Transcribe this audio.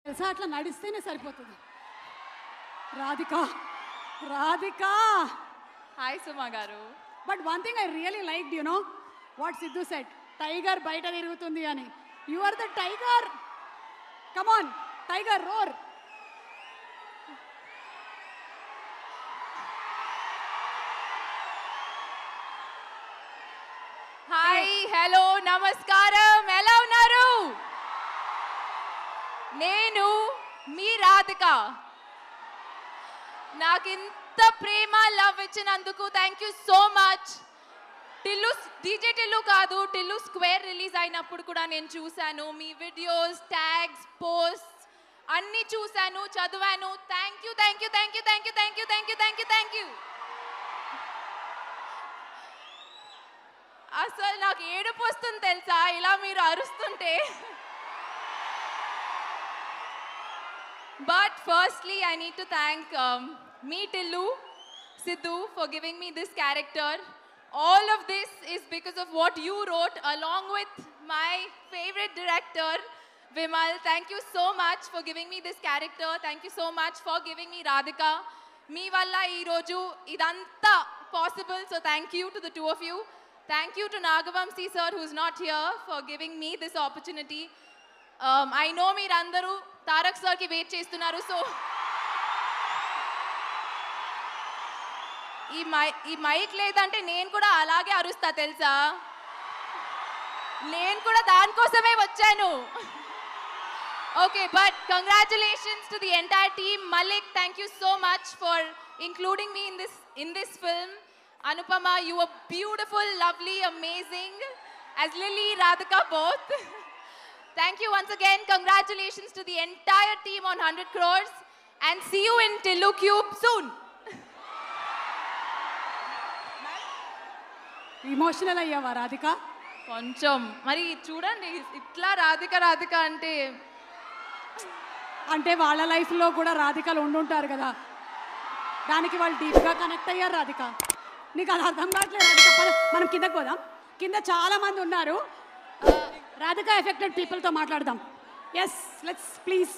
తెలుసా అట్లా నడిస్తేనే సరిపోతుంది. Radhika Radhika hi Suma garu. But one thing I really like you know what Siddhu set, tiger బయట తిరుగుతుంది అని. You are the tiger, come on tiger roar. Hi, hello, నమస్కారం, ఎలా ఉన్నారు? నేను మీ రాధిక. నాకు ఇంత ప్రేమ లవ్ ఇచ్చినందుకు thank you so much. Tillu DJ Tillu కాదు, టిల్లు స్క్వేర్ రిలీజ్ అయినప్పుడు కూడా నేను చూశాను మీ వీడియోస్, ట్యాగ్స్, పోస్ట్ అన్నీ చూశాను, చదివాను. Thank you thank you thank you thank you thank you thank you thank you thank you. అసలు నాకు ఏడుపు వస్తుంది తెలుసా ఇలా మీరు అరుస్తుంటే. But firstly, I need to thank me, Tillu, Sidhu, for giving me this character. All of this is because of what you wrote along with my favorite director, Vimal. Thank you so much for giving me this character. Thank you so much for giving me Radhika. Me valla ee roju idanta possible. So thank you to the two of you. Thank you to Nagavamsi sir, who's not here, for giving me this opportunity. I know meerandaru Tarak sir కి wait చేస్తున్నారు. So ఈ mic లేదంటే నేను కూడా అలాగే అరుస్తా తెలుసా. నేను కూడా దానికోసమే వచ్చాను. Okay, but congratulations to the entire team. Malik, thank you so much for including me in this film. Anupama, you were beautiful, lovely, amazing as Lily, Radhika both. Thank you once again. Congratulations to the entire team on 100 crores and see you in Tillu Cube soon. Emotional అయ్యావా రాధిక? కొంచెం మరి చూడండి, ఇట్లా రాధిక రాధిక అంటే అంటే వాళ్ళ లైఫ్లో కూడా రాధికలు ఉండుంటారు కదా, దానికి వాళ్ళు డీప్గా కనెక్ట్ అయ్యారు. రాధిక నీకు అది అర్థం కావట్లేదు. రాధిక మనం కిందకు పోదాం, కింద చాలా మంది ఉన్నారు. రాధిక ఎఫెక్టెడ్ పీపుల్తో మాట్లాడదాం. Yes, let's please.